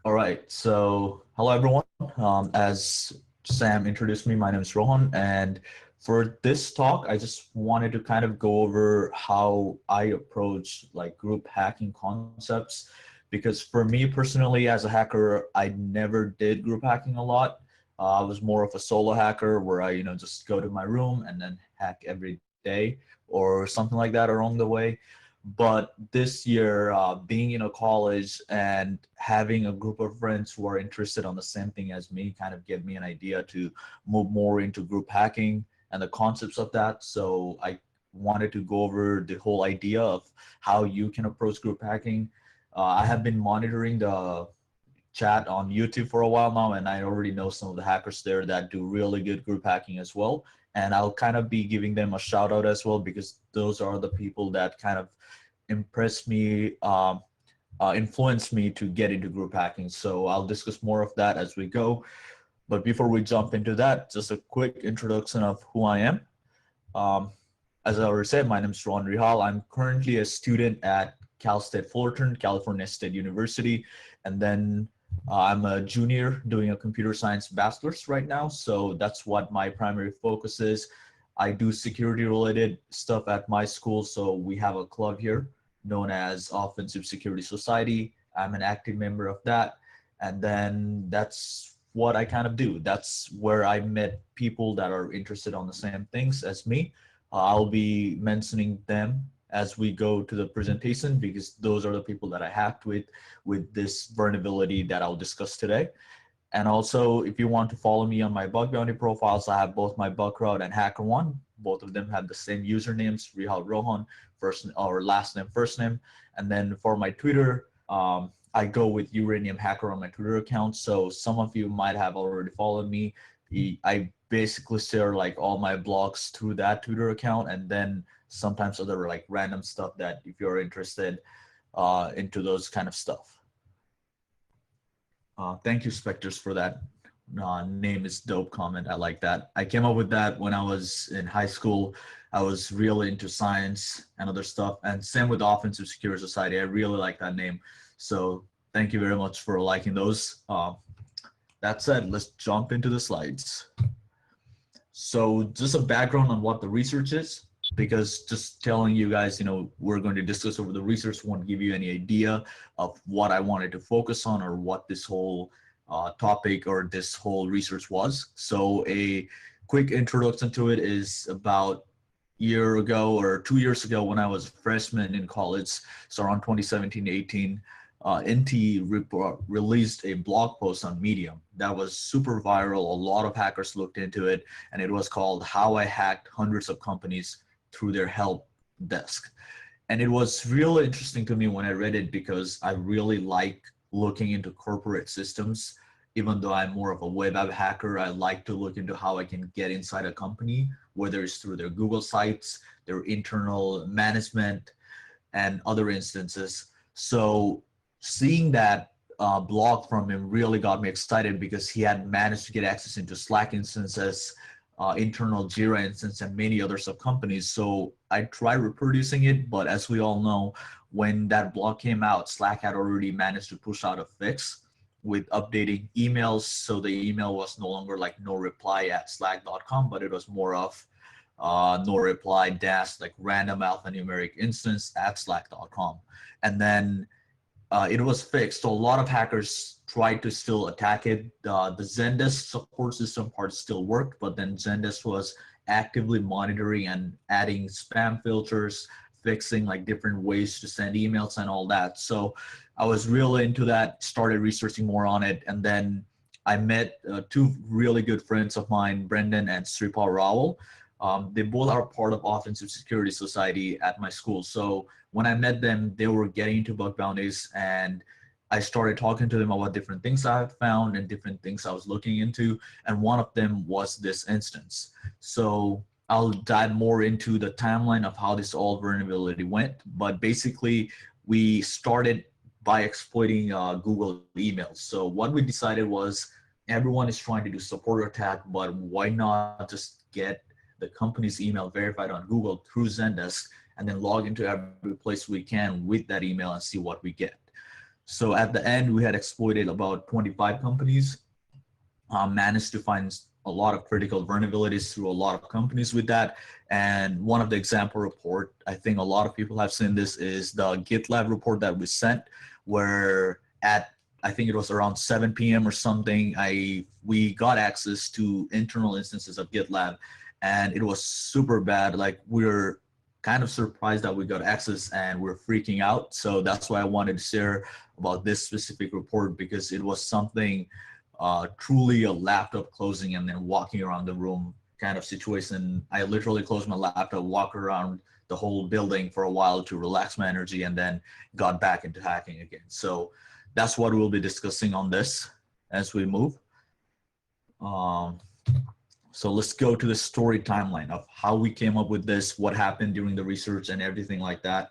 All right. So, hello everyone. As Sam introduced me, my name is Rohan, and for this talk, I just wanted to kind of go over how I approach like group hacking concepts, because for me personally, as a hacker, I never did group hacking a lot. I was more of a solo hacker where I, just go to my room and then hack every day or something like that along the way. But this year, being in a college and having a group of friends who are interested on the same thing as me kind of gave me an idea to move more into group hacking and the concepts of that. So I wanted to go over the whole idea of how you can approach group hacking. I have been monitoring the chat on YouTube for a while now, and I already know some of the hackers there that do really good group hacking as well. And I'll kind of be giving them a shout out as well because those are the people that kind of impressed me, influenced me to get into group hacking. So I'll discuss more of that as we go. But before we jump into that, just a quick introduction of who I am. Um, as I already said, my name is Ron Rihal. I'm currently a student at Cal State Fullerton, California State University, and then I'm a junior doing a computer science bachelor's right now. So that's what my primary focus is. I do security related stuff at my school. So we have a club here known as Offensive Security Society. I'm an active member of that. And then that's what I kind of do. That's where I met people that are interested on the same things as me. I'll be mentioning them as we go to the presentation because those are the people that I hacked with this vulnerability that I'll discuss today. And also, if you want to follow me on my bug bounty profiles, I have both my Bugcrowd and HackerOne. Both of them have the same usernames, Rihal Rohan, first or last name, first name. And then for my Twitter, I go with Uranium Hacker on my Twitter account. So some of you might have already followed me. I basically share like all my blogs through that Twitter account, and then sometimes other like random stuff that if you're interested into those kind of stuff. Thank you, Spectres, for that. Name is dope comment. I like that. I came up with that when I was in high school. I was really into science and other stuff. And same with Offensive Security Society. I really like that name. So thank you very much for liking those. That said, let's jump into the slides. So just a background on what the research is, because just telling you guys, we're going to discuss over the research won't give you any idea of what I wanted to focus on or what this whole topic or this whole research was. So a quick introduction to it is about year ago or 2 years ago when I was a freshman in college, so around 2017-18, NT released a blog post on Medium that was super viral. A lot of hackers looked into it, and it was called How I Hacked Hundreds of Companies Through Their Help Desk. And it was really interesting to me when I read it because I really like looking into corporate systems. Even though I'm more of a web app hacker, I like to look into how I can get inside a company, whether it's through their Google sites, their internal management, and other instances. So seeing that blog from him really got me excited because he had managed to get access into Slack instances, internal Jira instance, and many other sub companies. So I tried reproducing it, but as we all know, when that blog came out, Slack had already managed to push out a fix with updating emails. So the email was no longer like no reply at slack.com, but it was more of no reply dash like random alphanumeric instance at slack.com. And then it was fixed. So a lot of hackers tried to still attack it. The Zendesk support system part still worked, but then Zendesk was actively monitoring and adding spam filters, fixing like different ways to send emails and all that. So I was really into that, started researching more on it. And then I met two really good friends of mine, Brendan and Sripal Rawal. They both are part of Offensive Security Society at my school. So when I met them, they were getting into bug bounties, and I started talking to them about different things I had found and different things I was looking into. And one of them was this instance. So I'll dive more into the timeline of how this all vulnerability went. But basically, we started by exploiting Google emails. So what we decided was everyone is trying to do support attack, but why not just get the company's email verified on Google through Zendesk and then log into every place we can with that email and see what we get. So at the end, we had exploited about 25 companies, managed to find a lot of critical vulnerabilities through a lot of companies with that. And one of the example report, I think a lot of people have seen this, is the GitLab report that we sent, where at, I think it was around 7 p.m. or something, we got access to internal instances of GitLab, and it was super bad. Like, we were kind of surprised that we got access and we're freaking out. So that's why I wanted to share about this specific report, because it was something truly a laptop closing and then walking around the room kind of situation. I literally closed my laptop, walked around the whole building for a while to relax my energy, and then got back into hacking again. So that's what we'll be discussing on this as we move. So let's go to the story timeline of how we came up with this, what happened during the research and everything like that.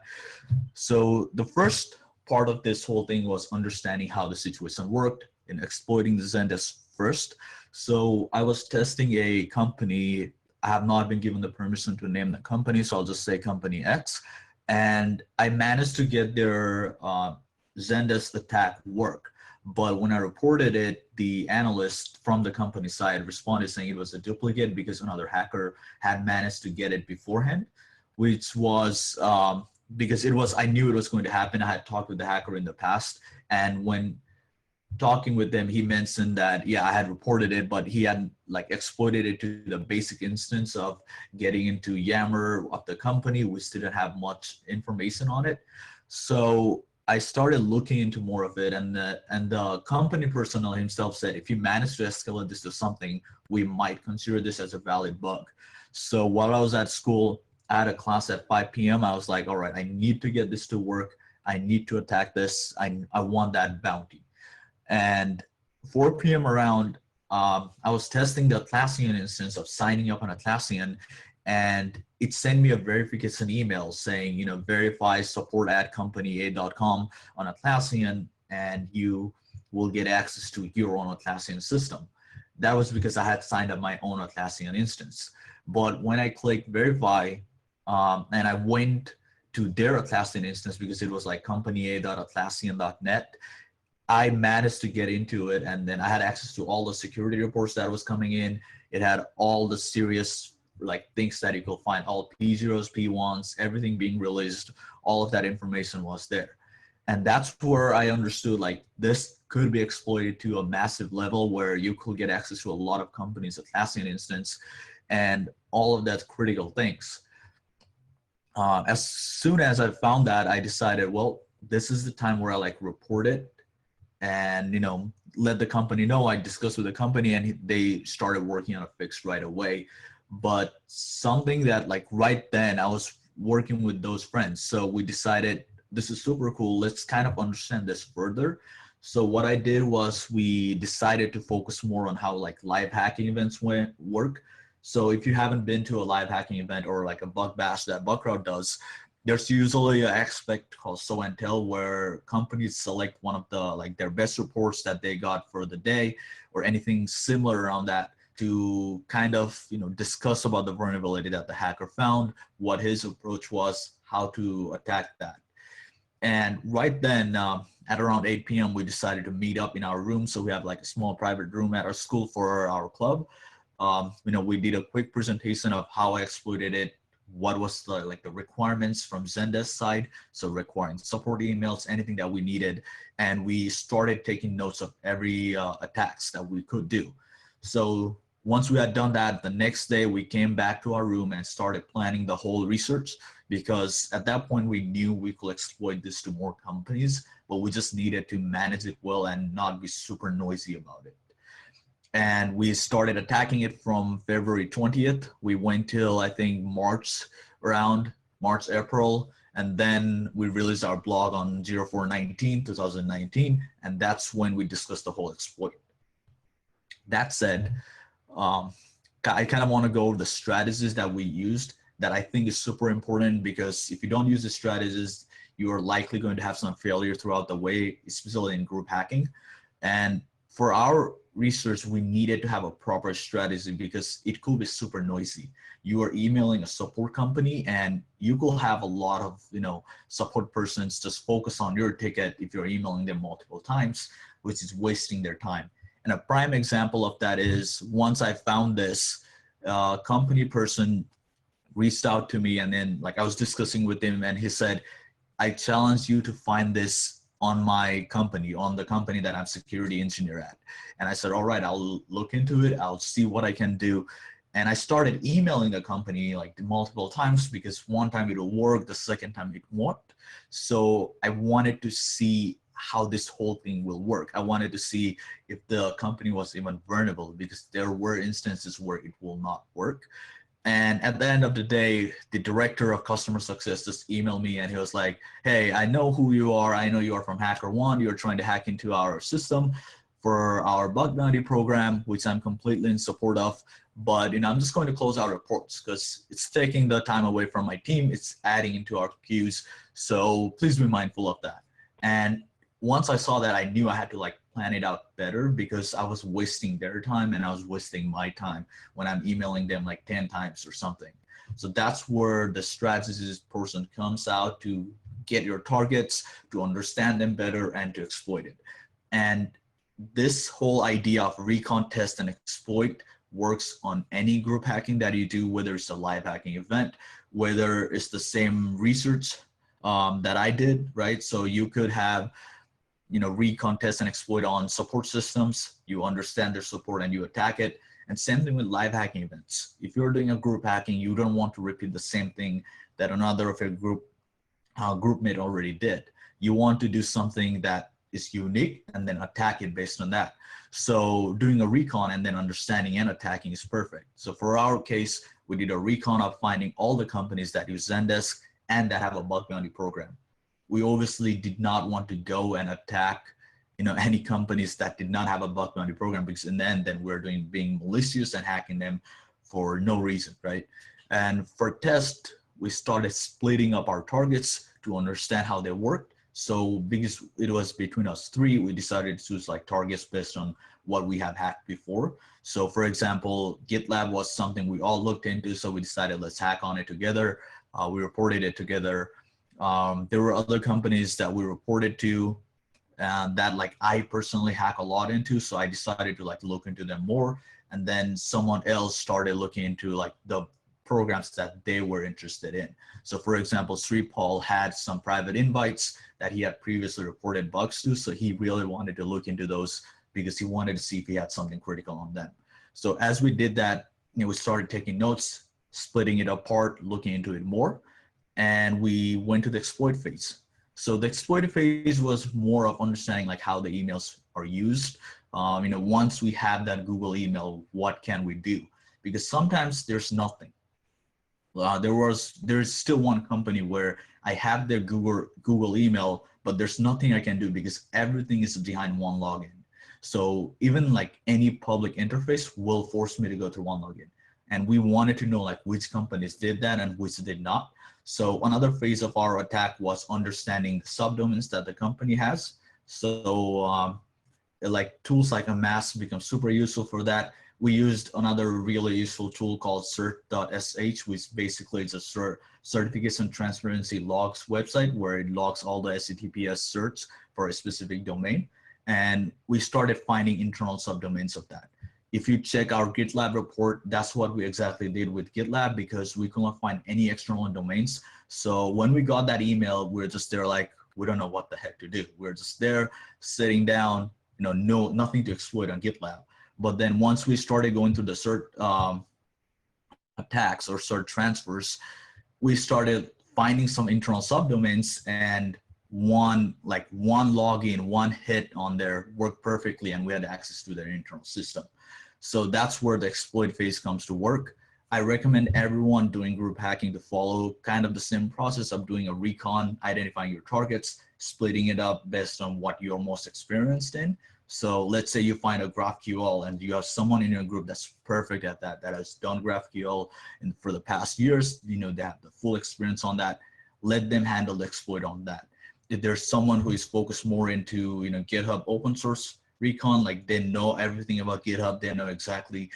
So the first part of this whole thing was understanding how the situation worked and exploiting the Zendesk first. So I was testing a company. I have not been given the permission to name the company, so I'll just say company X. And I managed to get their Zendesk attack work. But when I reported it, the analyst from the company side responded saying it was a duplicate because another hacker had managed to get it beforehand, which was because I knew it was going to happen. I had talked with the hacker in the past, and when talking with them, he mentioned that, yeah, I had reported it, but he hadn't like exploited it to the basic instance of getting into Yammer of the company, which didn't have much information on it. So I started looking into more of it, and the company personnel himself said, if you manage to escalate this to something, we might consider this as a valid bug. So while I was at school, I had a class at 5 p.m. I was like, all right, I need to get this to work. I need to attack this. I want that bounty. And 4 p.m. around, I was testing the Atlassian instance of signing up on Atlassian, and it sent me a verification email saying, you know, verify support at companya.com on Atlassian, and you will get access to your own Atlassian system. That was because I had signed up my own Atlassian instance. But when I clicked verify, and I went to their Atlassian instance, because it was like companya.atlassian.net, I managed to get into it, and then I had access to all the security reports that was coming in. It had all the serious like things that you could find, all P0s, P1s, everything being released. All of that information was there. And that's where I understood like this could be exploited to a massive level, where you could get access to a lot of companies' Atlassian instance and all of that critical things. As soon as I found that, I decided, well, this is the time where I like report it and, you know, let the company know. I discussed with the company, and they started working on a fix right away. But something that like right then I was working with those friends, so we decided this is super cool, let's kind of understand this further. So what I did was we decided to focus more on how like live hacking events work. So if you haven't been to a live hacking event or like a bug bash that Bugcrowd does, there's usually an aspect called show and tell, where companies select one of the like their best reports that they got for the day or anything similar around that, to kind of, you know, discuss about the vulnerability that the hacker found, what his approach was, how to attack that. And right then, at around 8 p.m., we decided to meet up in our room. So we have like a small private room at our school for our club. You know, we did a quick presentation of how I exploited it, what was the like the requirements from Zendesk side, so requiring support emails, anything that we needed, and we started taking notes of every attacks that we could do. So once we had done that, the next day we came back to our room and started planning the whole research, because at that point we knew we could exploit this to more companies, but we just needed to manage it well and not be super noisy about it. And we started attacking it from February 20th. We went till I think March, around March, April, and then we released our blog on 04/19/2019, and that's when we discussed the whole exploit. That said, I kind of want to go over the strategies that we used that I think is super important, because if you don't use the strategies, you are likely going to have some failure throughout the way, especially in group hacking. And for our research, we needed to have a proper strategy because it could be super noisy. You are emailing a support company and you could have a lot of, support persons just focus on your ticket if you're emailing them multiple times, which is wasting their time. And a prime example of that is once I found this company person reached out to me, and then like I was discussing with him and he said, I challenge you to find this on my company, on the company that I'm security engineer at. And I said, all right, I'll look into it. I'll see what I can do. And I started emailing the company like multiple times because one time it'll work, the second time it won't. So I wanted to see how this whole thing will work. I wanted to see if the company was even vulnerable because there were instances where it will not work. And at the end of the day, the director of customer success just emailed me and he was like, hey, I know who you are. I know you are from HackerOne. You're trying to hack into our system for our bug bounty program, which I'm completely in support of. But I'm just going to close our reports because it's taking the time away from my team. It's adding into our queues. So please be mindful of that. And once I saw that, I knew I had to like plan it out better because I was wasting their time and I was wasting my time when I'm emailing them like 10 times or something. So that's where the strategist person comes out to get your targets, to understand them better and to exploit it. And this whole idea of recon, test, and exploit works on any group hacking that you do, whether it's a live hacking event, whether it's the same research that I did, right? So you could have recon, test, and exploit on support systems. You understand their support and you attack it. And same thing with live hacking events. If you're doing a group hacking, you don't want to repeat the same thing that another of your groupmate already did. You want to do something that is unique and then attack it based on that. So doing a recon and then understanding and attacking is perfect. So for our case, we did a recon of finding all the companies that use Zendesk and that have a bug bounty program. We obviously did not want to go and attack, any companies that did not have a bug bounty program because in the end, then we're being malicious and hacking them for no reason, right? And for test, we started splitting up our targets to understand how they worked. So because it was between us three, we decided to choose like targets based on what we have hacked before. So for example, GitLab was something we all looked into. So we decided let's hack on it together. We reported it together. There were other companies that we reported to that like I personally hack a lot into. So I decided to like look into them more. And then someone else started looking into like the programs that they were interested in. So for example, Sripal had some private invites that he had previously reported bugs to. So he really wanted to look into those because he wanted to see if he had something critical on them. So as we did that, we started taking notes, splitting it apart, looking into it more. And we went to the exploit phase. So the exploit phase was more of understanding like how the emails are used. Once we have that Google email, what can we do? Because sometimes there's nothing. There's still one company where I have their Google email, but there's nothing I can do because everything is behind one login. So even like any public interface will force me to go through one login. And we wanted to know like which companies did that and which did not. So another phase of our attack was understanding the subdomains that the company has. So like tools like a mask become super useful for that. We used another really useful tool called cert.sh, which basically is a certification transparency logs website where it logs all the HTTPS certs for a specific domain. And we started finding internal subdomains of that. If you check our GitLab report, that's what we exactly did with GitLab because we couldn't find any external domains. So when we got that email, we're just there like, we don't know what the heck to do. We're just there sitting down, nothing to exploit on GitLab. But then once we started going through the cert attacks or cert transfers, we started finding some internal subdomains and one login, one hit on there worked perfectly and we had access to their internal system. So that's where the exploit phase comes to work. I recommend everyone doing group hacking to follow kind of the same process of doing a recon, identifying your targets, splitting it up based on what you're most experienced in. So let's say you find a GraphQL and you have someone in your group that's perfect at that has done GraphQL and for the past years, they have the full experience on that. Let them handle the exploit on that. If there's someone who is focused more into GitHub open source, recon, like they know everything about GitHub. They know exactly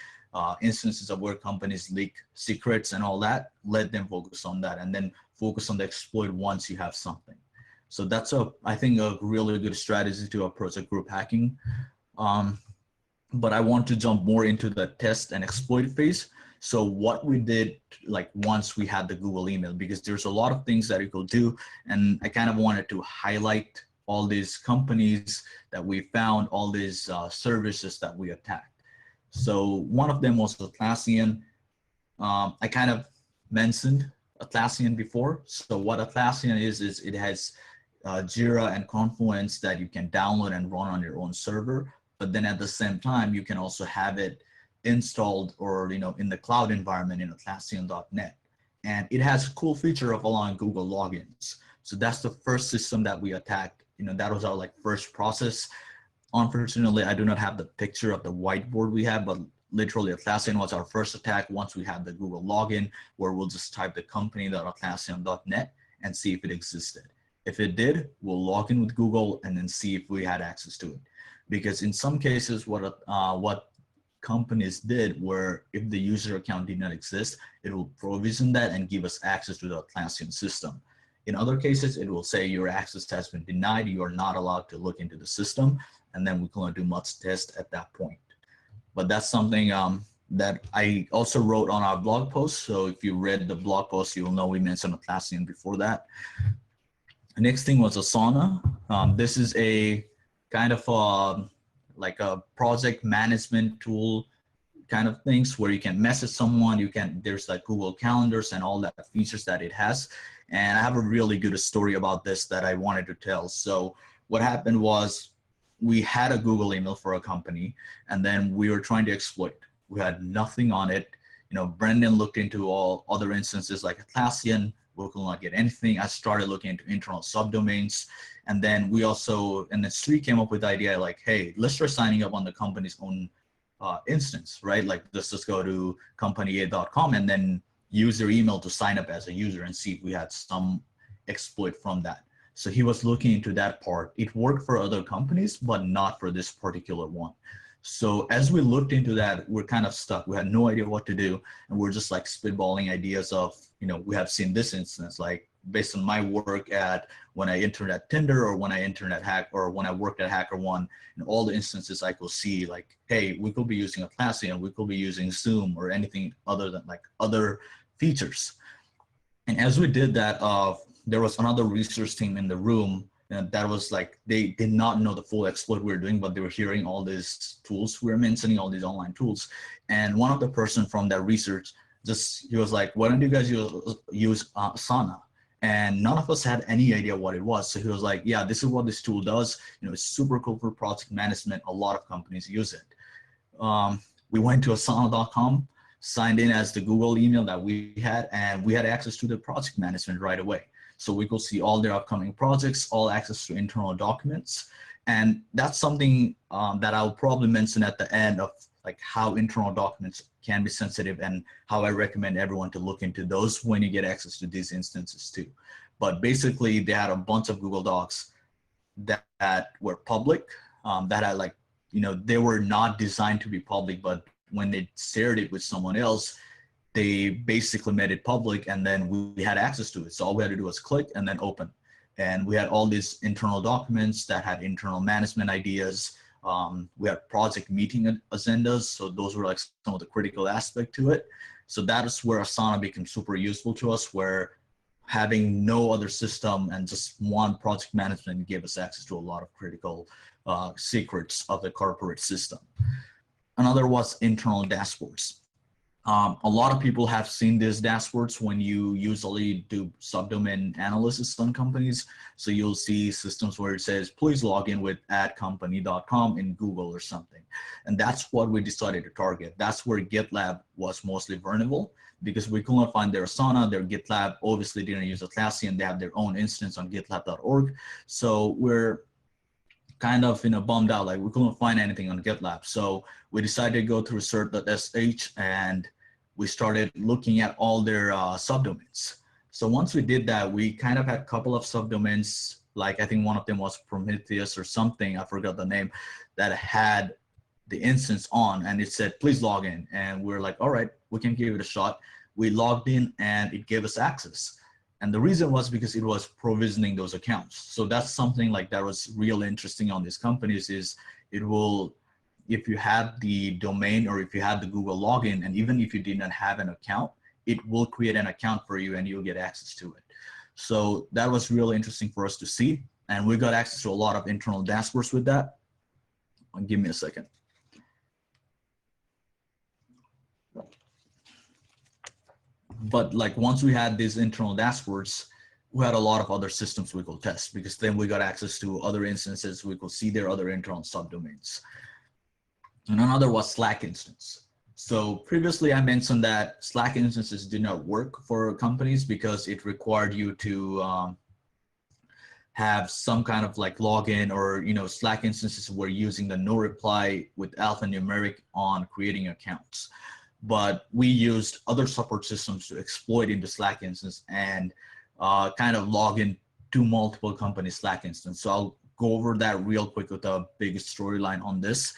instances of where companies leak secrets and all that. Let them focus on that, and then focus on the exploit once you have something. So that's I think a really good strategy to approach a group hacking. But I want to jump more into the test and exploit phase. So what we did, like once we had the Google email, because there's a lot of things that you could do, and I kind of wanted to highlight all these companies that we found, all these services that we attacked. So one of them was Atlassian. I kind of mentioned Atlassian before. So what Atlassian is it has Jira and Confluence that you can download and run on your own server. But then at the same time, you can also have it installed or in the cloud environment in Atlassian.net. And it has a cool feature of allowing Google logins. So that's the first system that we attacked. That was our like first process. Unfortunately, I do not have the picture of the whiteboard we had, but literally Atlassian was our first attack once we had the Google login, where we'll just type the company.atlassian.net and see if it existed. If it did, we'll log in with Google and then see if we had access to it. Because in some cases, what companies did where if the user account did not exist, it will provision that and give us access to the Atlassian system. In other cases, it will say your access has been denied. You are not allowed to look into the system. And then we can do much test at that point. But that's something that I also wrote on our blog post. So if you read the blog post, you'll know we mentioned Atlassian before that. The next thing was Asana. This is a kind of like a project management tool kind of things where you can message someone, there's like Google calendars and all that features that it has. And I have a really good story about this that I wanted to tell. So what happened was we had a Google email for a company and then we were trying to exploit. We had nothing on it. Brendan looked into all other instances like Atlassian. We could not get anything. I started looking into internal subdomains. And then then Sri came up with the idea like, hey, let's try signing up on the company's own instance, right? Like let's just go to company8.com and then use their email to sign up as a user and see if we had some exploit from that. So he was looking into that part. It worked for other companies, but not for this particular one. So as we looked into that, we're kind of stuck. We had no idea what to do. And we're just like spitballing ideas of, we have seen this instance, like based on my work at when I interned at Tinder or when I interned at Hack or when I worked at HackerOne, and all the instances I could see like, hey, we could be using Atlassian, we could be using Zoom or anything other than like other features. And as we did that, there was another research team in the room and that was like, they did not know the full exploit we were doing, but they were hearing all these tools we were mentioning, all these online tools. And one of the person from that research, he was like, why don't you guys use Asana? And none of us had any idea what it was. So he was like, yeah, this is what this tool does. It's super cool for project management. A lot of companies use it. We went to asana.com, signed in as the Google email that we had, and we had access to the project management right away. So we could see all their upcoming projects, all access to internal documents. And that's something that I'll probably mention at the end of like how internal documents can be sensitive and how I recommend everyone to look into those when you get access to these instances too. But basically they had a bunch of Google Docs that were public, that had like, they were not designed to be public, but when they shared it with someone else, they basically made it public and then we had access to it. So all we had to do was click and then open. And we had all these internal documents that had internal management ideas. We had project meeting agendas. So those were like some of the critical aspect to it. So that is where Asana became super useful to us, where having no other system and just one project management gave us access to a lot of critical secrets of the corporate system. Another was internal dashboards. A lot of people have seen these dashboards when you usually do subdomain analysis on companies. So you'll see systems where it says, please log in with @company.com in Google or something. And that's what we decided to target. That's where GitLab was mostly vulnerable because we could not find their Asana, their GitLab obviously didn't use Atlassian. They have their own instance on gitlab.org. So we're kind of bummed out, like we couldn't find anything on GitLab. So we decided to go through cert.sh and we started looking at all their subdomains. So once we did that, we kind of had a couple of subdomains like I think one of them was Prometheus or something, I forgot the name, that had the instance on and it said, please log in. And we're like, all right, we can give it a shot. We logged in and it gave us access. And the reason was because it was provisioning those accounts. So that's something like that was real interesting on these companies is it will, if you have the domain or if you have the Google login, and even if you did not have an account, it will create an account for you and you'll get access to it. So that was really interesting for us to see. And we got access to a lot of internal dashboards with that. Give me a second. But like once we had these internal dashboards, we had a lot of other systems we could test because then we got access to other instances. We could see their other internal subdomains. And another was Slack instance. So previously I mentioned that Slack instances did not work for companies because it required you to have some kind of like login, or, you know, Slack instances were using the no reply with alphanumeric on creating accounts. But we used other support systems to exploit into Slack instance and kind of log in to multiple companies Slack instance. So I'll go over that real quick with the biggest storyline on this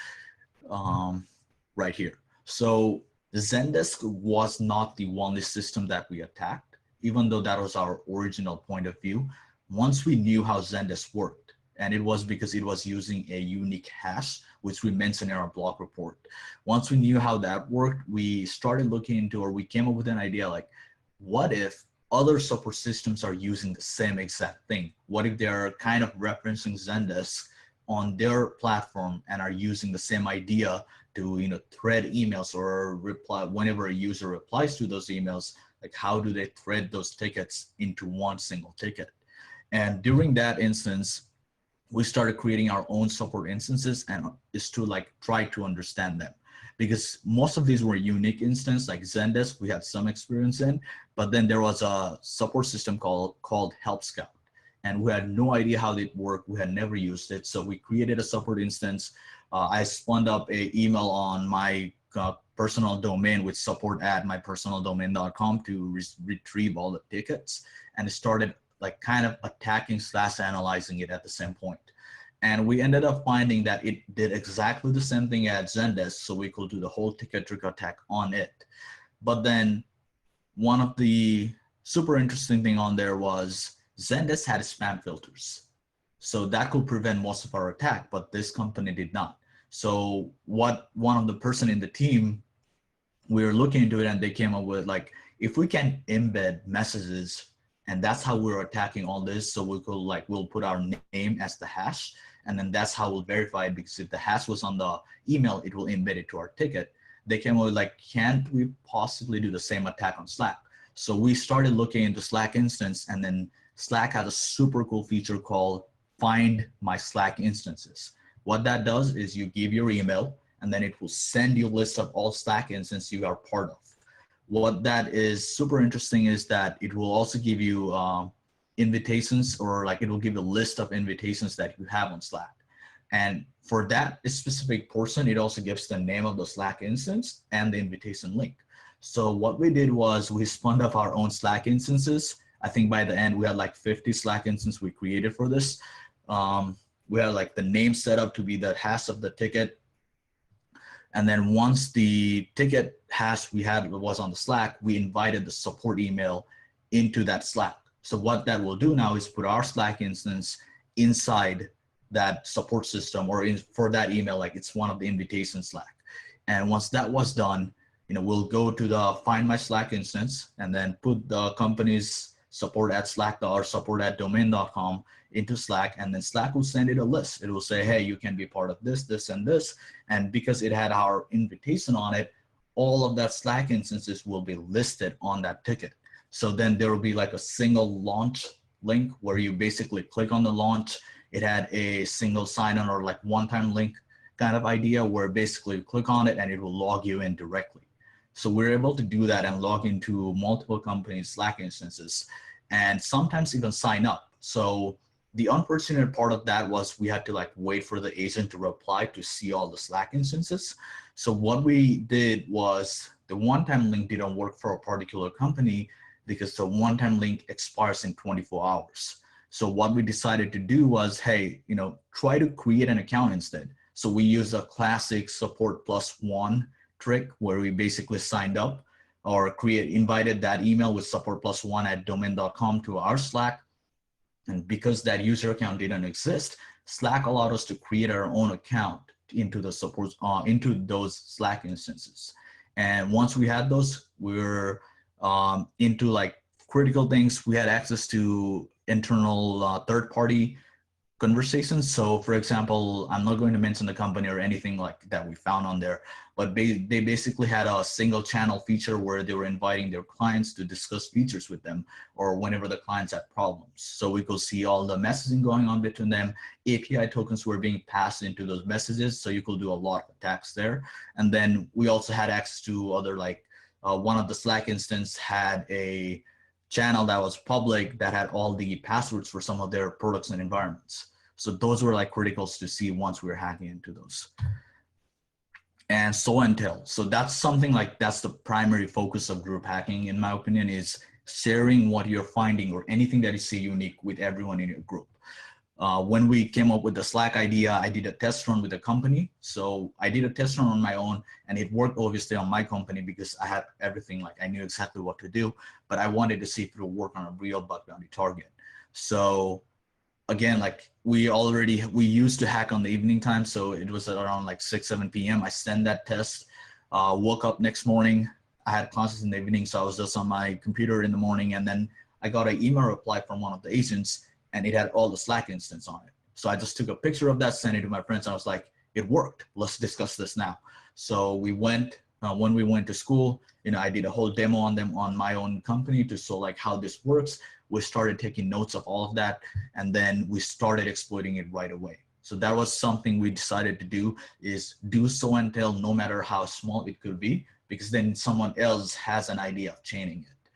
right here. So Zendesk was not the only system that we attacked, even though that was our original point of view. Once we knew how Zendesk worked, and it was because it was using a unique hash, which we mentioned in our blog report. Once we knew how that worked, we started looking into, or we came up with an idea like, what if other support systems are using the same exact thing? What if they're kind of referencing Zendesk on their platform and are using the same idea to, you know, thread emails or reply whenever a user replies to those emails? Like, how do they thread those tickets into one single ticket? And during that instance, we started creating our own support instances, and is to like try to understand them, because most of these were unique instances. Like Zendesk, we had some experience in, but then there was a support system called Help Scout, and we had no idea how it worked. We had never used it. So we created a support instance. I spun up an email on my personal domain with support@mypersonaldomain.com to retrieve all the tickets, and started like kind of attacking / analyzing it at the same point. And we ended up finding that it did exactly the same thing as Zendesk, so we could do the whole ticket trick attack on it. But then one of the super interesting thing on there was Zendesk had spam filters. So that could prevent most of our attack, but this company did not. So what one of the person in the team, we were looking into it and they came up with like, if we can embed messages, and that's how we're attacking all this. So we could like, we'll put our name as the hash, and then that's how we'll verify it, because if the hash was on the email, it will embed it to our ticket. They came up with like, can't we possibly do the same attack on Slack? So we started looking into Slack instance, and then Slack has a super cool feature called Find My Slack Instances. What that does is you give your email, and then it will send you a list of all Slack instances you are part of. What that is super interesting is that it will also give you invitations, or like it will give you a list of invitations that you have on Slack. And for that specific portion, it also gives the name of the Slack instance and the invitation link. So what we did was we spun up our own Slack instances. I think by the end we had like 50 Slack instances we created for this. We had like the name set up to be the hash of the ticket. And then once the ticket hash we had was on the Slack, we invited the support email into that Slack. So what that will do now is put our Slack instance inside that support system, or for that email, like it's one of the invitation Slack. And once that was done, you know, we'll go to the Find My Slack instance and then put the company's support@slack or support@domain.com into Slack, and then Slack will send it a list. It will say, hey, you can be part of this, this, and this. And because it had our invitation on it, all of that Slack instances will be listed on that ticket. So then there will be like a single launch link where you basically click on the launch. It had a single sign-on or like one-time link kind of idea where basically you click on it and it will log you in directly. So we're able to do that and log into multiple companies' Slack instances, and sometimes even sign up. So the unfortunate part of that was we had to like wait for the agent to reply to see all the Slack instances. So what we did was the one-time link didn't work for a particular company because the one-time link expires in 24 hours. So what we decided to do was, hey, try to create an account instead. So we used a classic support plus one trick where we basically signed up or invited that email with support plus one at domain.com to our Slack. And because that user account didn't exist, Slack allowed us to create our own account into the into those Slack instances. And once we had those, we were into like critical things. We had access to internal third-party conversations. So for example, I'm not going to mention the company or anything like that we found on there, but they basically had a single channel feature where they were inviting their clients to discuss features with them or whenever the clients had problems. So we could see all the messaging going on between them. API tokens were being passed into those messages. So you could do a lot of attacks there. And then we also had access to other one of the Slack instance had a channel that was public that had all the passwords for some of their products and environments. So those were like criticals to see once we were hacking into those. And show and tell. So that's something that's the primary focus of group hacking, in my opinion, is sharing what you're finding or anything that is unique with everyone in your group. When we came up with the Slack idea, I did a test run with a company. So I did a test run on my own and it worked obviously on my company because I had everything, I knew exactly what to do, but I wanted to see if it would work on a real bug bounty target. So again, we used to hack on the evening time. So it was around 6, 7 p.m. I sent that test, woke up next morning. I had classes in the evening. So I was just on my computer in the morning and then I got an email reply from one of the agents and it had all the Slack instance on it. So I just took a picture of that, sent it to my friends. And I was like, it worked. Let's discuss this now. So we went, when we went to school, I did a whole demo on them on my own company to show how this works. We started taking notes of all of that. And then we started exploiting it right away. So that was something we decided to do, is do show and tell no matter how small it could be, because then someone else has an idea of chaining it.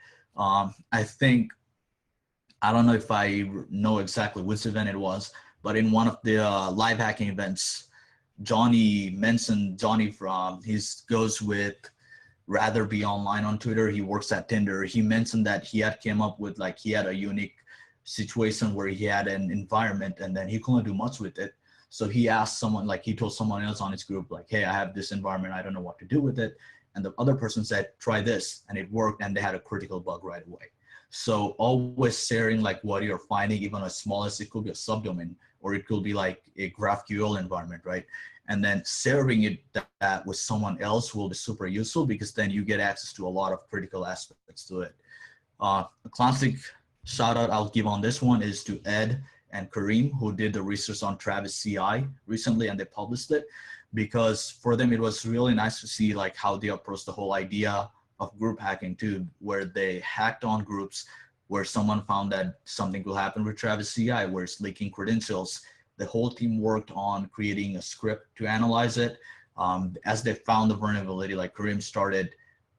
I don't know if I know exactly which event it was, but in one of the live hacking events, Johnny from, he goes with Rather Be Online on Twitter. He works at Tinder. He mentioned that he had came up with he had a unique situation where he had an environment and then he couldn't do much with it. So he asked someone, he told someone else on his group, hey, I have this environment. I don't know what to do with it. And the other person said, try this, and it worked, and they had a critical bug right away. So always sharing what you're finding, even as small as it could be a subdomain, or it could be a GraphQL environment, right? And then sharing it that with someone else will be super useful, because then you get access to a lot of critical aspects to it. A classic shout out I'll give on this one is to Ed and Kareem, who did the research on Travis CI recently, and they published it, because for them it was really nice to see how they approached the whole idea of group hacking too, where they hacked on groups where someone found that something could happen with Travis CI, where it's leaking credentials. The whole team worked on creating a script to analyze it. As they found the vulnerability, Kareem started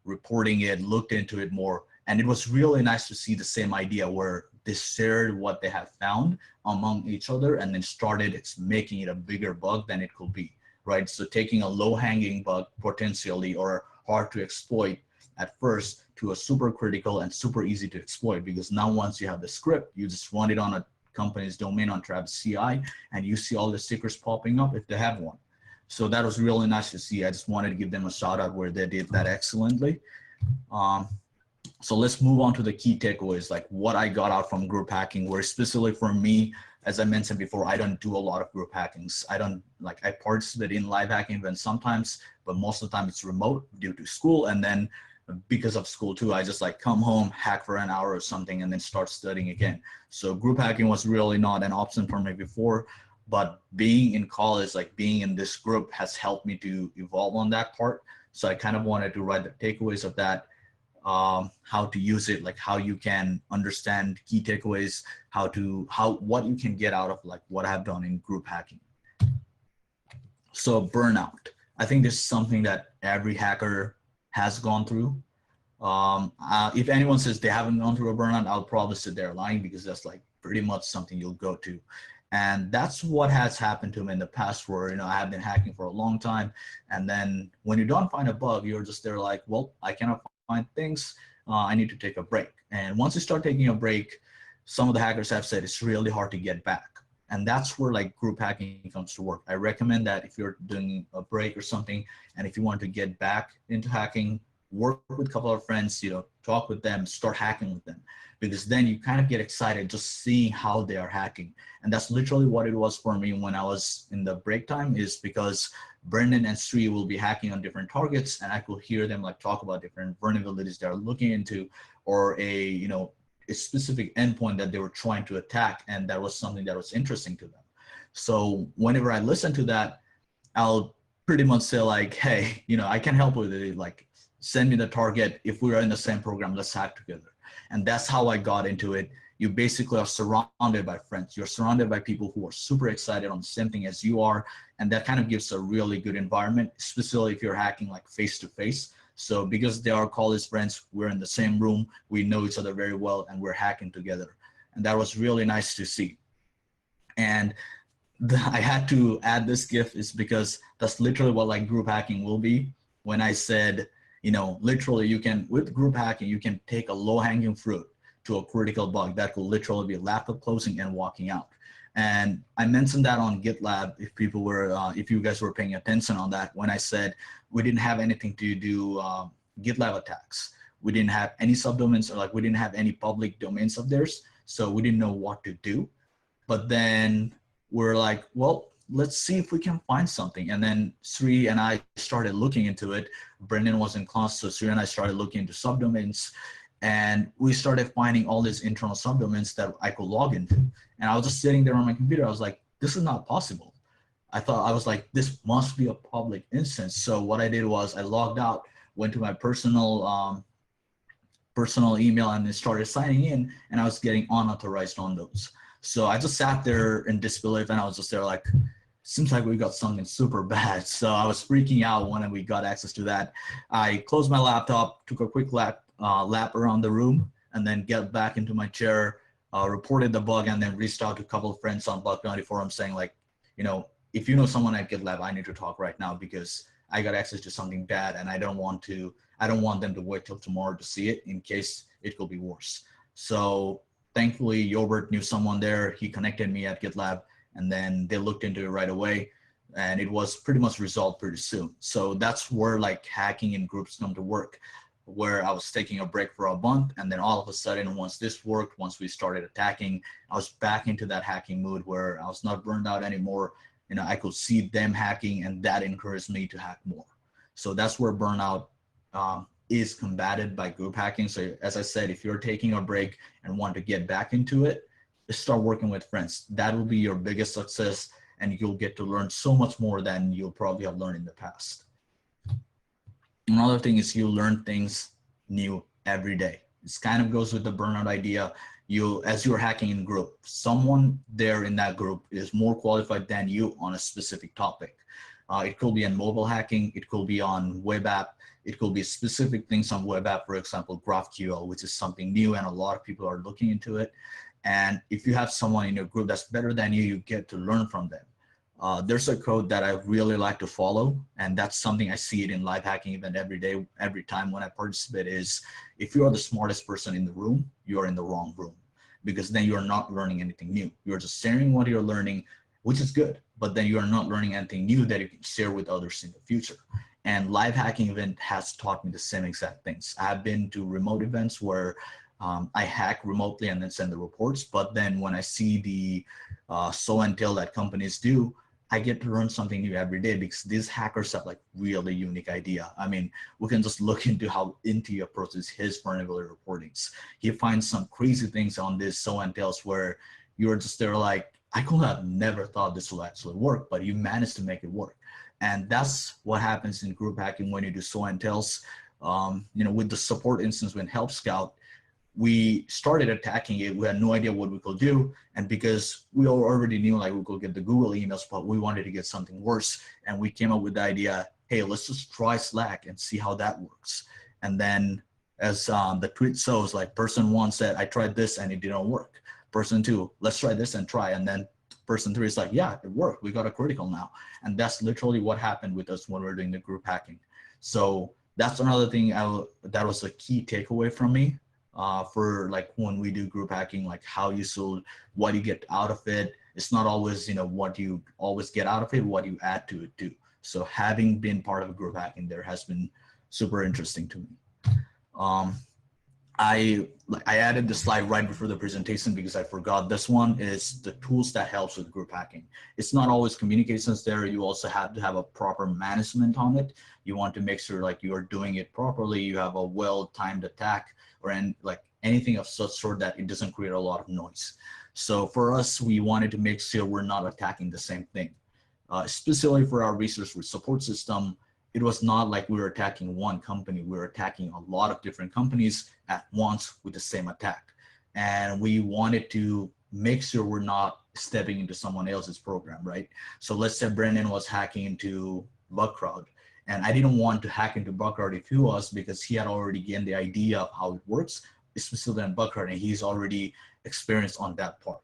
reporting it, looked into it more. And it was really nice to see the same idea where they shared what they have found among each other and then started making it a bigger bug than it could be, right? So taking a low-hanging bug potentially, or hard to exploit at first, to a super critical and super easy to exploit, because now once you have the script, you just run it on a company's domain on Travis CI and you see all the stickers popping up if they have one. So that was really nice to see. I just wanted to give them a shout out where they did that excellently. So let's move on to the key takeaways, what I got out from group hacking, where specifically for me, as I mentioned before, I don't do a lot of group hackings. I don't I participate in live hacking events sometimes, but most of the time it's remote due to school. And then because of school too, I just come home, hack for an hour or something, and then start studying again. So group hacking was really not an option for me before, but being in college, being in this group has helped me to evolve on that part. So I kind of wanted to write the takeaways of that, how to use it, how you can understand key takeaways, what you can get out of what I've done in group hacking. So burnout, I think this is something that every hacker has gone through. If anyone says they haven't gone through a burnout, I'll probably sit there lying, because that's pretty much something you'll go to. And that's what has happened to me in the past, where, I have been hacking for a long time. And then when you don't find a bug, you're just there well, I cannot find things. I need to take a break. And once you start taking a break, some of the hackers have said it's really hard to get back. And that's where like group hacking comes to work. I recommend that if you're doing a break or something, and if you want to get back into hacking, work with a couple of friends, talk with them, start hacking with them, because then you kind of get excited just seeing how they are hacking. And that's literally what it was for me when I was in the break time, is because Brendan and Sri will be hacking on different targets, and I could hear them like talk about different vulnerabilities they're looking into, or a specific endpoint that they were trying to attack, and that was something that was interesting to them. So whenever I listen to that, I'll pretty much say like, hey, I can help with it. Like, send me the target. If we are in the same program, let's hack together. And that's how I got into it. You basically are surrounded by friends. You're surrounded by people who are super excited on the same thing as you are. And that kind of gives a really good environment, especially if you're hacking like face to face. So because they are college friends, we're in the same room, we know each other very well, and we're hacking together. And that was really nice to see. And I had to add this GIF is because that's literally what like group hacking will be. When I said, literally with group hacking, you can take a low hanging fruit to a critical bug that could literally be laptop closing and walking out. And I mentioned that on GitLab, if you guys were paying attention on that, when I said we didn't have anything to do GitLab attacks. We didn't have any subdomains, or like we didn't have any public domains of theirs. So we didn't know what to do. But then we're like, well, let's see if we can find something. And then Sri and I started looking into it. Brendan was in class, so Sri and I started looking into subdomains. And we started finding all these internal subdomains that I could log into. And I was just sitting there on my computer. I was like, this is not possible. I was like, this must be a public instance. So what I did was I logged out, went to my personal email, and then started signing in, and I was getting unauthorized on those. So I just sat there in disbelief, and I was just there like, seems like we got something super bad. So I was freaking out when we got access to that. I closed my laptop, took a quick lap around the room, and then get back into my chair, reported the bug, and then reached out to a couple of friends on Bug Bounty forum saying like, if you know someone at GitLab, I need to talk right now because I got access to something bad, and I don't want them to wait till tomorrow to see it in case it could be worse. So thankfully, Yobert knew someone there. He connected me at GitLab, and then they looked into it right away, and it was pretty much resolved pretty soon. So that's where like hacking in groups come to work, where I was taking a break for a month, and then all of a sudden, once this worked, once we started attacking, I was back into that hacking mood where I was not burned out anymore. I could see them hacking, and that encouraged me to hack more. So that's where burnout is combated by group hacking. So as I said, if you're taking a break and want to get back into it, just start working with friends. That will be your biggest success, and you'll get to learn so much more than you'll probably have learned in the past. Another thing is you learn things new every day. This kind of goes with the burnout idea. As you're hacking in group, someone there in that group is more qualified than you on a specific topic. It could be on mobile hacking, it could be on web app, it could be specific things on web app, for example, GraphQL, which is something new and a lot of people are looking into it. And if you have someone in your group that's better than you, you get to learn from them. There's a code that I really like to follow, and that's something I see it in live hacking event every day, every time when I participate, is if you are the smartest person in the room, you are in the wrong room, because then you're not learning anything new. You're just sharing what you're learning, which is good, but then you are not learning anything new that you can share with others in the future. And live hacking event has taught me the same exact things. I've been to remote events where I hack remotely and then send the reports, but then when I see the show and tell that companies do, I get to learn something new every day, because these hackers have like really unique idea. I mean, we can just look into how Inti approaches his vulnerability reportings. He finds some crazy things on this show and tells where you're just there like, I could have never thought this will actually work, but you managed to make it work. And that's what happens in group hacking when you do show and tells. With the support instance when Help Scout, we started attacking it. We had no idea what we could do. And because we already knew like we could get the Google emails, but we wanted to get something worse. And we came up with the idea, hey, let's just try Slack and see how that works. And then as the tweet shows, like person 1 said, I tried this and it didn't work. Person 2, let's try this and try. And then person 3 is like, yeah, it worked. We got a critical now. And that's literally what happened with us when we were doing the group hacking. So that's another thing that was a key takeaway from me. for like when we do group hacking, like how you sold, what you get out of it. It's not always, what you always get out of it, what you add to it too. So having been part of group hacking there has been super interesting to me. Um, I added the slide right before the presentation because I forgot. This one is the tools that helps with group hacking. It's not always communications there. You also have to have a proper management on it. You want to make sure like you are doing it properly. You have a well-timed attack or like anything of such sort that it doesn't create a lot of noise. So for us, we wanted to make sure we're not attacking the same thing. Especially for our research with support system, it was not like we were attacking one company. We were attacking a lot of different companies at once with the same attack. And we wanted to make sure we're not stepping into someone else's program, right? So let's say Brendan was hacking into Bugcrowd, and I didn't want to hack into Bugcrowd if he was, because he had already gained the idea of how it works, especially on Bugcrowd, and he's already experienced on that part.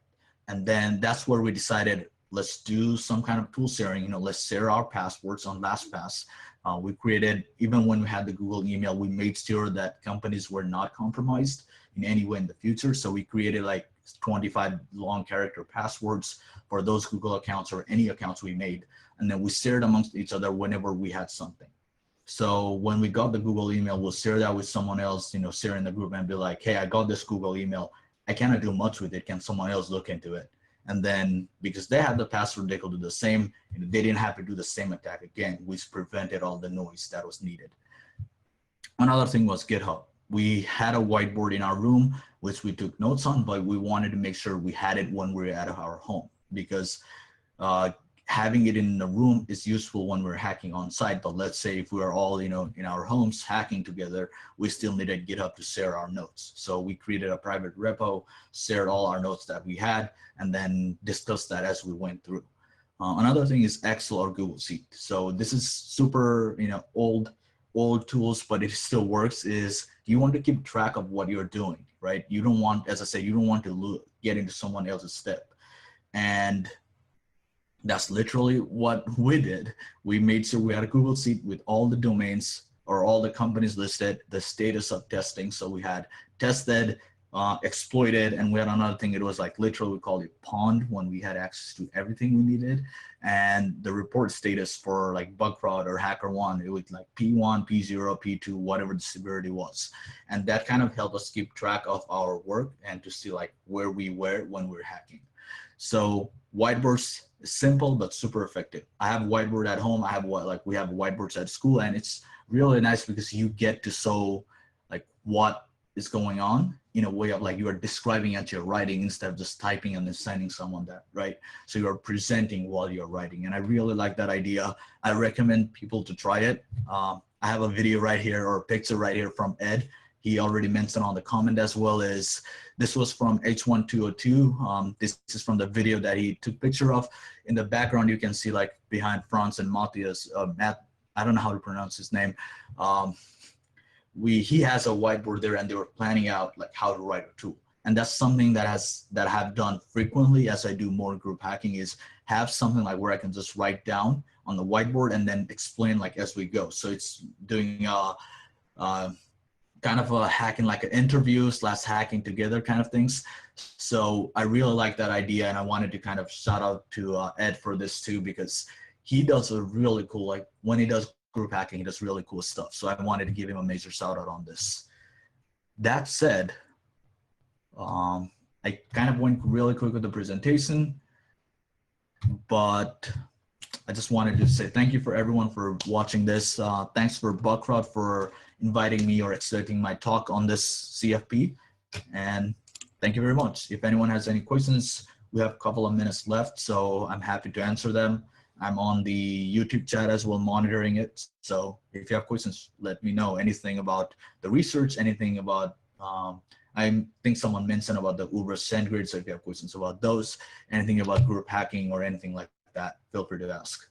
And then that's where we decided, let's do some kind of tool sharing. Let's share our passwords on LastPass. We created, even when we had the Google email, we made sure that companies were not compromised in any way in the future. So we created like 25 long character passwords for those Google accounts or any accounts we made. And then we shared amongst each other whenever we had something. So when we got the Google email, we'll share that with someone else, share in the group and be like, hey, I got this Google email. I cannot do much with it. Can someone else look into it? And then because they had the password, they could do the same. They didn't have to do the same attack again, which prevented all the noise that was needed. Another thing was GitHub. We had a whiteboard in our room, which we took notes on, but we wanted to make sure we had it when we were at our home, because having it in the room is useful when we're hacking on site. But let's say if we are all, in our homes hacking together, we still needed GitHub to share our notes. So we created a private repo, shared all our notes that we had, and then discussed that as we went through. Another thing is Excel or Google Sheet. So this is super, old tools, but it still works. Is you want to keep track of what you're doing, right? You don't want, as I said, you don't want to get into someone else's step. And that's literally what we did. We made sure we had a Google Sheet with all the domains or all the companies listed, the status of testing. So we had tested, exploited, and we had another thing. It was like literally we called it pond, when we had access to everything we needed. And the report status for like Bugcrowd or HackerOne, it was like P1, P0, P2, whatever the severity was. And that kind of helped us keep track of our work and to see like where we were when we were hacking. So whiteboards is simple but super effective. I have a whiteboard at home. We have whiteboards at school, and it's really nice because you get to show like what is going on in a way of like you are describing as you're writing instead of just typing and then sending someone that, right? So you're presenting while you're writing, and I really like that idea. I recommend people to try it. I have a video right here, or a picture right here from Ed. He already mentioned on the comment, as well as this was from H1202. This is from the video that he took picture of. In the background, you can see like behind Franz and Matthias, Matt, I don't know how to pronounce his name. He has a whiteboard there, and they were planning out like how to write a tool. And that's something that I have done frequently as I do more group hacking, is have something like where I can just write down on the whiteboard and then explain like as we go. So it's doing kind of a hacking, like an interview / hacking together kind of things. So I really like that idea, and I wanted to kind of shout out to Ed for this too, because he does a really cool, like when he does group hacking, he does really cool stuff. So I wanted to give him a major shout out on this. That said, I kind of went really quick with the presentation, but I just wanted to say thank you for everyone for watching this. Thanks for Bugcrowd for inviting me or accepting my talk on this CFP. And thank you very much. If anyone has any questions, we have a couple of minutes left, so I'm happy to answer them. I'm on the YouTube chat as well, monitoring it. So if you have questions, let me know. Anything about the research, anything about, I think someone mentioned about the Uber SendGrid. So if you have questions about those, anything about group hacking or anything like that, feel free to ask.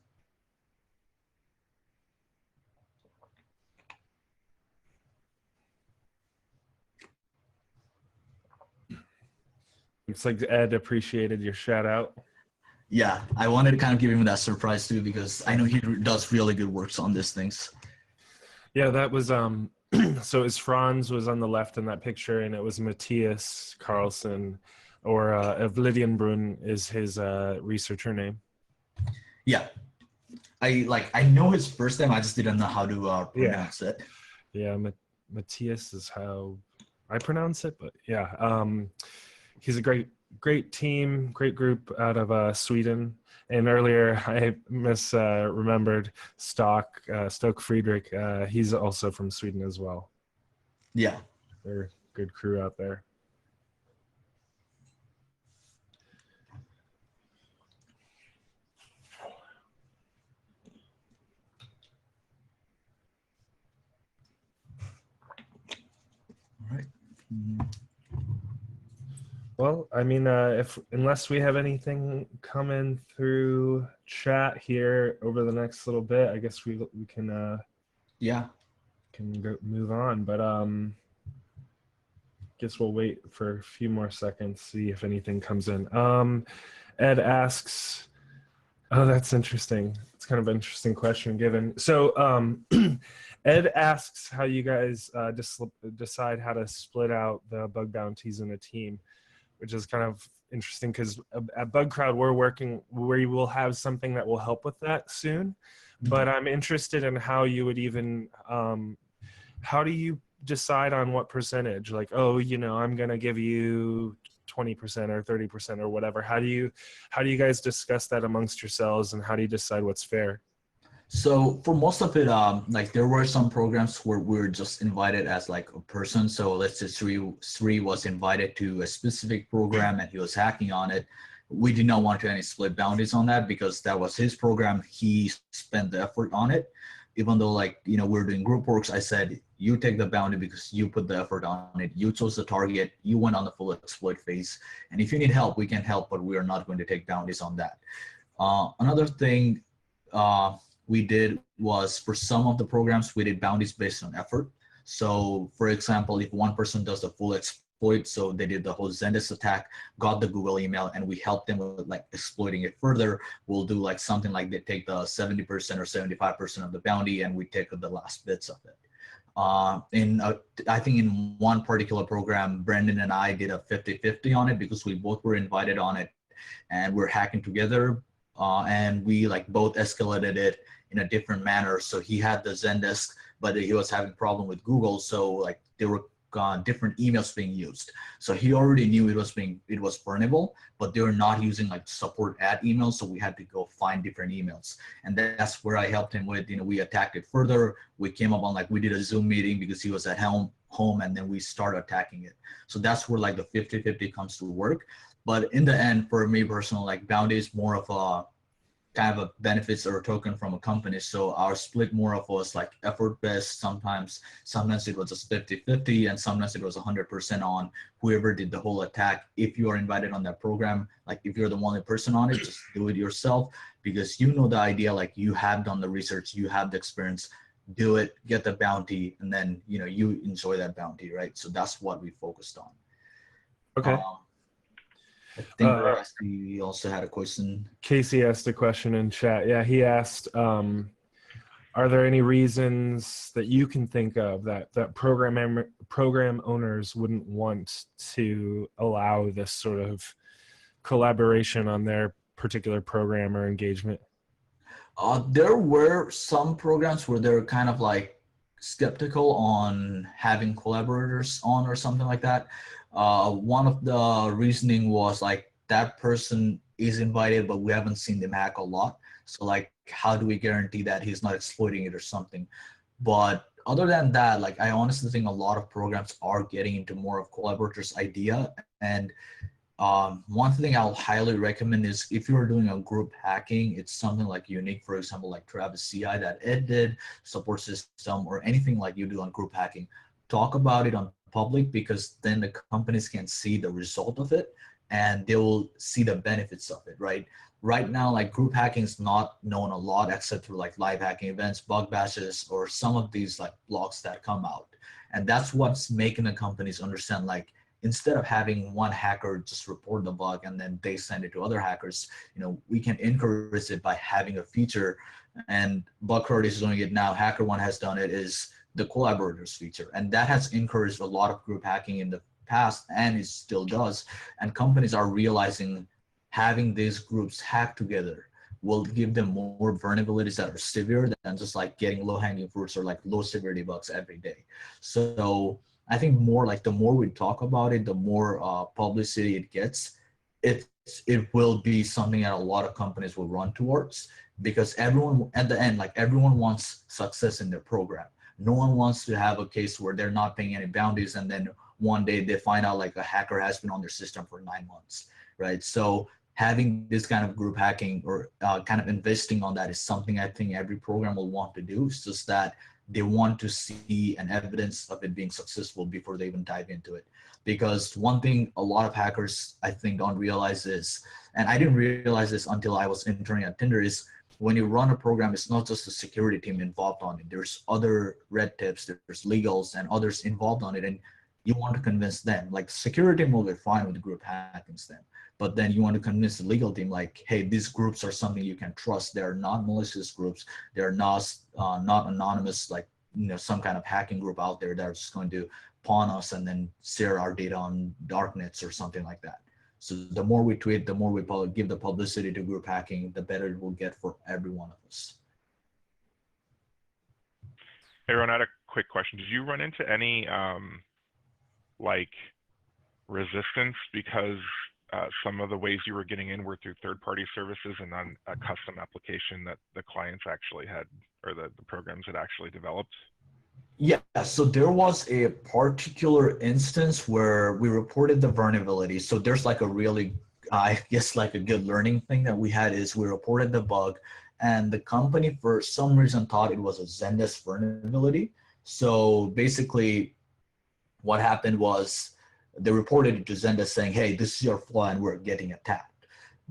It's like Ed appreciated your shout out. Yeah, I wanted to kind of give him that surprise too, because I know he does really good works on these things. Yeah, that was so as Franz was on the left in that picture, and it was Matthias Carlson, or Evlidienbrunn is his researcher name. Yeah, I know his first name. I just didn't know how to pronounce it. Yeah, Matthias is how I pronounce it, but yeah, he's a great team, great group out of Sweden. And earlier I remembered Stoke Friedrich. He's also from Sweden as well. Yeah. They're a good crew out there. All right. Well, I mean, unless we have anything coming through chat here over the next little bit, I guess we can move on. But guess we'll wait for a few more seconds, see if anything comes in. Ed asks, oh, that's interesting. It's kind of an interesting question given. So Ed asks how you guys decide how to split out the bug bounties in a team, which is kind of interesting because at Bug Crowd, we will have something that will help with that soon. But I'm interested in how you would even, how do you decide on what percentage? Like, oh, I'm going to give you 20% or 30% or whatever. How do you guys discuss that amongst yourselves, and how do you decide what's fair? So for most of it, like there were some programs where we were just invited as like a person. So let's say Sri was invited to a specific program and he was hacking on it. We did not want to any split bounties on that because that was his program. He spent the effort on it. Even though we're doing group works, I said, you take the bounty because you put the effort on it. You chose the target. You went on the full exploit phase. And if you need help, we can help, but we are not going to take bounties on that. Another thing, we did was for some of the programs, we did bounties based on effort. So for example, if one person does the full exploit, so they did the whole Zendesk attack, got the Google email, and we helped them with like exploiting it further, we'll do like something like they take the 70% or 75% of the bounty and we take the last bits of it. I think in one particular program, Brendan and I did a 50-50 on it because we both were invited on it and we're hacking together. And we both escalated it in a different manner. So he had the Zendesk, but he was having a problem with Google. So there were different emails being used. So he already knew it was burnable, but they were not using support ad emails. So we had to go find different emails. And that's where I helped him with, we attacked it further. We came up on we did a Zoom meeting because he was at home and then we started attacking it. So that's where the 50-50 comes to work. But in the end, for me personally, bounty is more of a kind of a benefits or a token from a company. So our split more of was effort based. Sometimes it was just 50-50 and sometimes it was 100% on whoever did the whole attack. If you are invited on that program, if you're the only person on it, just do it yourself because the idea, you have done the research, you have the experience, do it, get the bounty, and then, you enjoy that bounty, right? So that's what we focused on. Okay. I think Rusty also had a question. Casey asked a question in chat. Yeah, he asked, are there any reasons that you can think of that program owners wouldn't want to allow this sort of collaboration on their particular program or engagement? There were some programs where they're kind of skeptical on having collaborators on or something like that. One of the reasoning was that person is invited, but we haven't seen them hack a lot. So how do we guarantee that he's not exploiting it or something? But other than that, I honestly think a lot of programs are getting into more of collaborators idea. And one thing I'll highly recommend is if you're doing a group hacking, it's something unique, for example, Travis CI that Ed did, support system, or anything you do on group hacking. Talk about it on public because then the companies can see the result of it and they will see the benefits of it, right? Right now, group hacking is not known a lot except through live hacking events, bug bashes, or some of these blogs that come out. And that's what's making the companies understand instead of having one hacker just report the bug and then they send it to other hackers, we can encourage it by having a feature. And Bug Crowd is doing it now. HackerOne has done it. Is the collaborators feature. And that has encouraged a lot of group hacking in the past, and it still does. And companies are realizing having these groups hack together will give them more vulnerabilities that are severe than just like getting low hanging fruits or like low severity bugs every day. So I think more like the more we talk about it, the more publicity it gets, it will be something that a lot of companies will run towards, because everyone at the end, like everyone wants success in their program. No one wants to have a case where they're not paying any bounties and then one day they find out like a hacker has been on their system for 9 months, right? So having this kind of group hacking or kind of investing on that is something I think every program will want to do. It's just that they want to see an evidence of it being successful before they even dive into it. Because one thing a lot of hackers I think don't realize is, and I didn't realize this until I was interning at Tinder, is when you run a program, it's not just the security team involved on it. There's other red tips, there's legals and others involved on it. And you want to convince them, like security team will be fine with group hacking them. But then you want to convince the legal team, like, hey, these groups are something you can trust. They're not malicious groups. They're not anonymous, like, you know, some kind of hacking group out there that are just going to pawn us and then share our data on darknets or something like that. So the more we tweet, the more we give the publicity to group hacking, the better it will get for every one of us. Hey, Ron, I had a quick question. Did you run into any like resistance because some of the ways you were getting in were through third-party services and on a custom application that the clients actually had, or the programs had actually developed? Yeah, so there was a particular instance where we reported the vulnerability. So there's like a really, I guess like a good learning thing that we had is we reported the bug and the company for some reason thought it was a Zendesk vulnerability. So basically what happened was they reported it to Zendesk saying, hey, this is your flaw and we're getting attacked.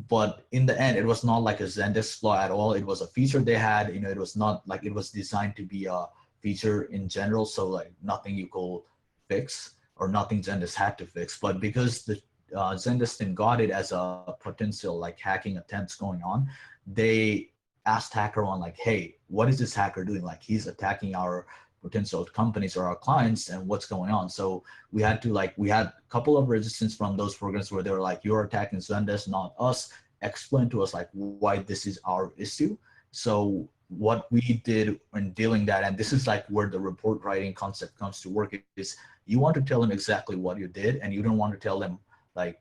But in the end, it was not like a Zendesk flaw at all. It was a feature they had, you know, it was not like it was designed to be a feature in general. So like nothing you could fix or nothing Zendesk had to fix. But because the Zendesk team got it as a potential like hacking attempts going on, they asked HackerOne like, hey, what is this hacker doing? Like he's attacking our potential companies or our clients and what's going on. So we had a couple of resistance from those programs where they were like, you're attacking Zendesk, not us. Explain to us like why this is our issue. So what we did in dealing that, and this is like where the report writing concept comes to work, is you want to tell them exactly what you did and you don't want to tell them like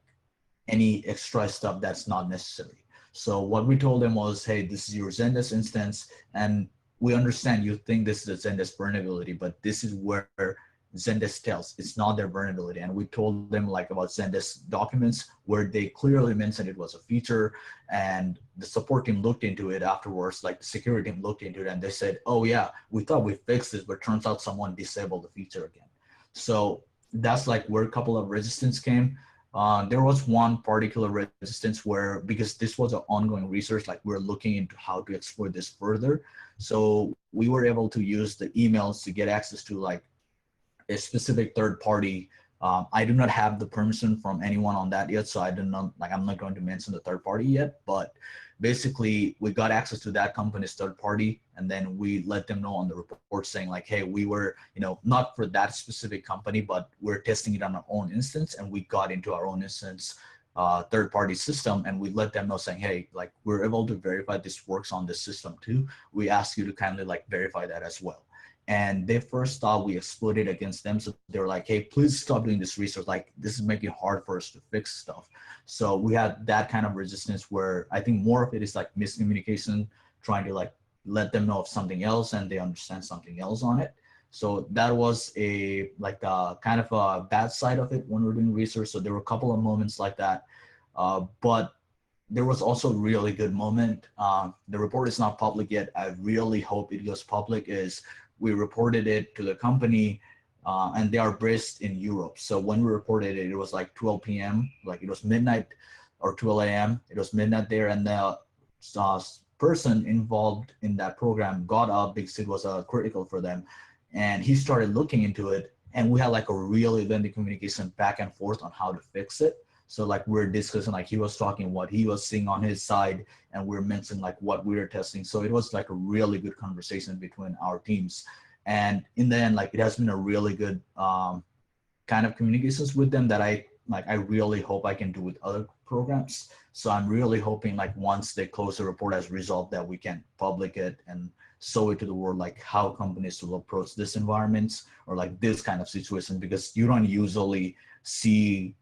any extra stuff that's not necessary. So what we told them was, hey, this is your Zendesk instance and we understand you think this is a Zendesk vulnerability, but this is where Zendesk tells it's not their vulnerability. And we told them like about Zendesk documents where they clearly mentioned it was a feature, and the support team looked into it afterwards, like the security team looked into it and they said, oh yeah, we thought we fixed this, but turns out someone disabled the feature again. So that's like where a couple of resistance came. There was one particular resistance where, because this was an ongoing research, like we're looking into how to explore this further. So we were able to use the emails to get access to like a specific third party. I do not have the permission from anyone on that yet, so I don't know, like I'm not going to mention the third party yet, but basically we got access to that company's third party and then we let them know on the report saying like, hey, we were, you know, not for that specific company, but we're testing it on our own instance, and we got into our own instance third party system, and we let them know saying, hey, like we're able to verify this works on this system too. We ask you to kindly like verify that as well. And they first thought we exploited against them. So they were like, hey, please stop doing this research. Like this is making it hard for us to fix stuff. So we had that kind of resistance where I think more of it is like miscommunication, trying to like let them know of something else and they understand something else on it. So that was a like a kind of a bad side of it when we're doing research. So there were a couple of moments like that, but there was also a really good moment. The report is not public yet. I really hope it goes public. Is we reported it to the company and they are based in Europe. So when we reported it, it was like 12 p.m. Like it was midnight or 12 a.m. It was midnight there, and the person involved in that program got up because it was critical for them, and he started looking into it. And we had like a really lengthy communication back and forth on how to fix it. So like we're discussing, like he was talking what he was seeing on his side, and we're mentioning like what we were testing. So it was like a really good conversation between our teams. And in the end, like it has been a really good kind of communications with them that I really hope I can do with other programs. So I'm really hoping like once they close the report as a result that we can public it and show it to the world, like how companies will approach this environments or like this kind of situation, because you don't usually see,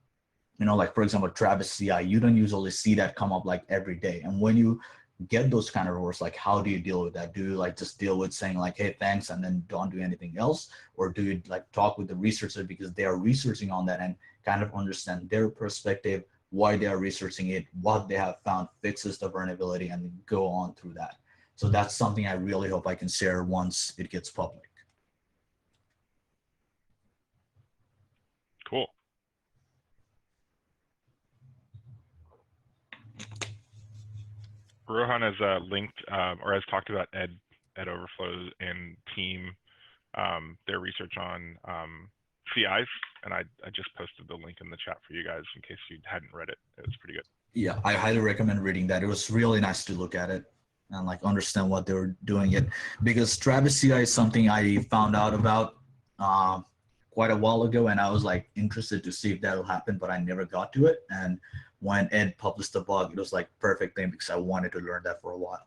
you know, like for example, Travis CI, you don't usually see that come up like every day. And when you get those kind of reports, like how do you deal with that? Do you like just deal with saying like, hey, thanks, and then don't do anything else? Or do you like talk with the researcher because they are researching on that and kind of understand their perspective, why they are researching it, what they have found fixes the vulnerability, and go on through that. So that's something I really hope I can share once it gets public. Cool. Rohan has linked or has talked about Ed Overflow and team, their research on CIs, and I just posted the link in the chat for you guys in case you hadn't read it. It was pretty good. Yeah, I highly recommend reading that. It was really nice to look at it and like understand what they were doing it, because Travis CI is something I found out about quite a while ago, and I was like interested to see if that'll happen, but I never got to it. And when Ed published the bug, it was like perfect thing because I wanted to learn that for a while.